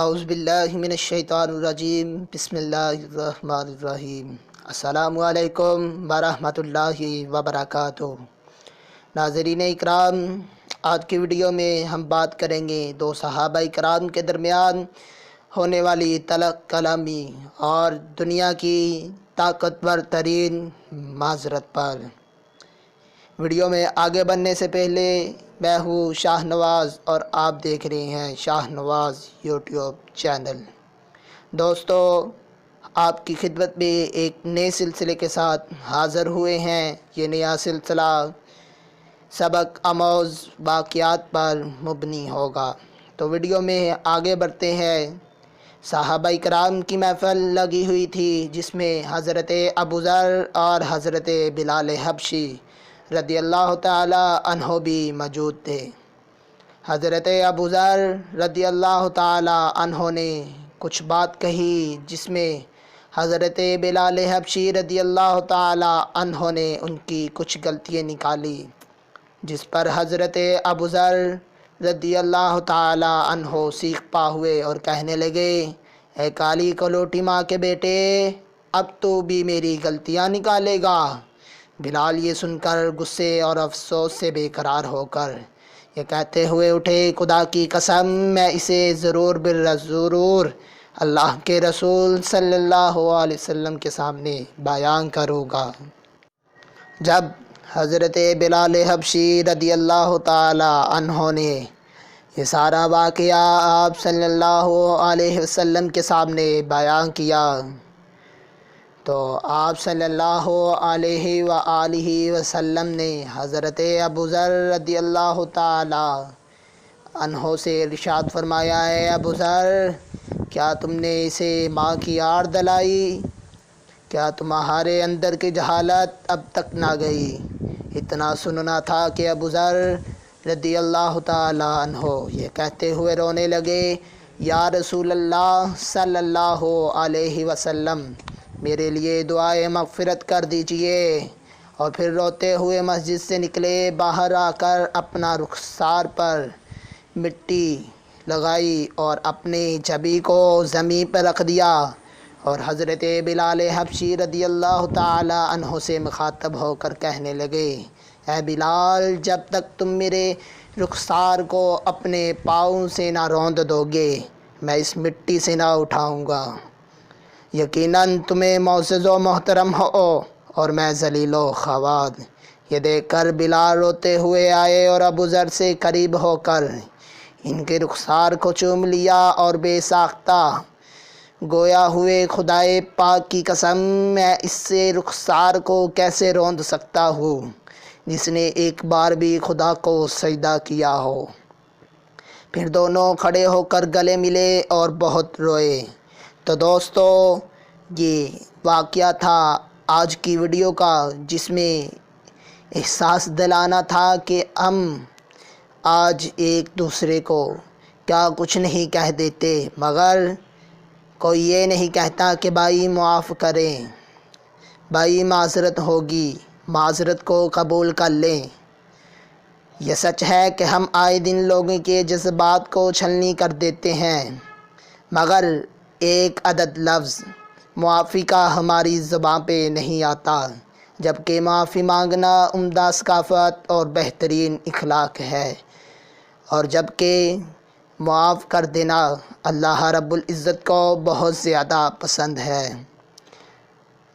اعوذ باللہ من الشیطان الرجیم بسم اللہ الرحمن الرحیم۔ السلام علیکم ورحمۃ اللہ وبرکاتہ۔ ناظرین اکرام، آج کی ویڈیو میں ہم بات کریں گے دو صحابہ اکرام کے درمیان ہونے والی تلخ کلامی اور دنیا کی طاقتور ترین معذرت پر۔ ویڈیو میں آگے بڑھنے سے پہلے میں ہوں شاہنواز اور آپ دیکھ رہے ہیں شاہنواز یوٹیوب چینل۔ دوستو، آپ کی خدمت میں ایک نئے سلسلے کے ساتھ حاضر ہوئے ہیں۔ یہ نیا سلسلہ سبق آموز واقعات پر مبنی ہوگا۔ تو ویڈیو میں آگے بڑھتے ہیں۔ صحابہ اکرام کی محفل لگی ہوئی تھی جس میں حضرت ابو ذر اور حضرت بلال حبشی رضی اللہ تعالی عنہ بھی موجود تھے۔ حضرت ابو ذر رضی اللہ تعالی عنہ نے کچھ بات کہی جس میں حضرت بلال حبشی رضی اللہ تعالی عنہ نے ان کی کچھ غلطیاں نکالی، جس پر حضرت ابو ذر رضی اللہ تعالی عنہ سیخ پا ہوئے اور کہنے لگے، اے کالی کلوٹی ماں کے بیٹے، اب تو بھی میری غلطیاں نکالے گا؟ بلال یہ سن کر غصے اور افسوس سے بے قرار ہو کر یہ کہتے ہوئے اٹھے، خدا کی قسم میں اسے ضرور اللہ کے رسول صلی اللہ علیہ وسلم کے سامنے بیان کروں گا۔ جب حضرت بلال حبشی رضی اللہ تعالی عنہ نے یہ سارا واقعہ آپ صلی اللہ علیہ وسلم کے سامنے بیان کیا تو آپ صلی اللہ علیہ وآلہ وسلم نے حضرت ابو ذر رضی اللہ تعالی عنہ سے ارشاد فرمایا، ہے ابو ذر، کیا تم نے اسے ماں کی آڑ دلائی؟ کیا تمہارے اندر کی جہالت اب تک نہ گئی؟ اتنا سننا تھا کہ ابو ذر رضی اللہ تعالی عنہ یہ کہتے ہوئے رونے لگے، یا رسول اللہ صلی اللہ علیہ وسلم، میرے لیے دعائے مغفرت کر دیجئے۔ اور پھر روتے ہوئے مسجد سے نکلے۔ باہر آ کر اپنا رخسار پر مٹی لگائی اور اپنی جبی کو زمین پر رکھ دیا اور حضرت بلال حبشی رضی اللہ تعالی عنہ سے مخاطب ہو کر کہنے لگے، اے بلال، جب تک تم میرے رخسار کو اپنے پاؤں سے نہ روند دو گے، میں اس مٹی سے نہ اٹھاؤں گا۔ یقیناً تمہیں معزز و محترم ہو اور میں ذلیل و خوار۔ یہ دیکھ کر بلال روتے ہوئے آئے اور ابو ذر سے قریب ہو کر ان کے رخسار کو چوم لیا اور بے ساختہ گویا ہوئے، خدائے پاک کی قسم، میں اس سے رخسار کو کیسے روند سکتا ہوں جس نے ایک بار بھی خدا کو سجدہ کیا ہو۔ پھر دونوں کھڑے ہو کر گلے ملے اور بہت روئے۔ تو دوستو، یہ واقعہ تھا آج کی ویڈیو کا، جس میں احساس دلانا تھا کہ ہم آج ایک دوسرے کو کیا کچھ نہیں کہہ دیتے، مگر کوئی یہ نہیں کہتا کہ بھائی معاف کریں، بھائی معذرت ہوگی، معذرت کو قبول کر لیں۔ یہ سچ ہے کہ ہم آئے دن لوگوں کے جذبات کو چھلنی کر دیتے ہیں، مگر ایک عدد لفظ معافی کا ہماری زبان پہ نہیں آتا، جبکہ معافی مانگنا عمدہ ثقافت اور بہترین اخلاق ہے، اور جبکہ معاف کر دینا اللہ رب العزت کو بہت زیادہ پسند ہے۔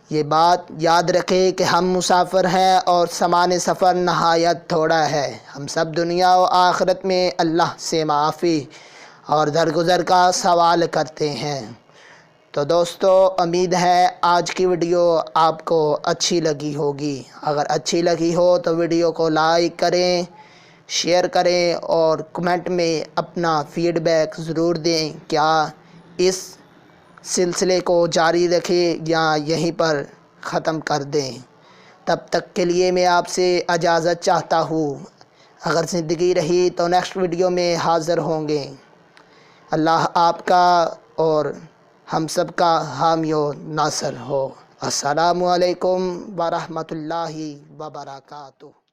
یہ بات یاد رکھے کہ ہم مسافر ہیں اور سامان سفر نہایت تھوڑا ہے۔ ہم سب دنیا و آخرت میں اللہ سے معافی اور درگزر کا سوال کرتے ہیں۔ تو دوستو، امید ہے آج کی ویڈیو آپ کو اچھی لگی ہوگی۔ اگر اچھی لگی ہو تو ویڈیو کو لائک کریں، شیئر کریں اور کمنٹ میں اپنا فیڈ بیک ضرور دیں۔ کیا اس سلسلے کو جاری رکھیں یا یہیں پر ختم کر دیں؟ تب تک کے لیے میں آپ سے اجازت چاہتا ہوں۔ اگر زندگی رہی تو نیکسٹ ویڈیو میں حاضر ہوں گے۔ اللہ آپ کا اور ہم سب کا حامی و ناصر ہو۔ السلام علیکم ورحمۃ اللہ وبرکاتہ۔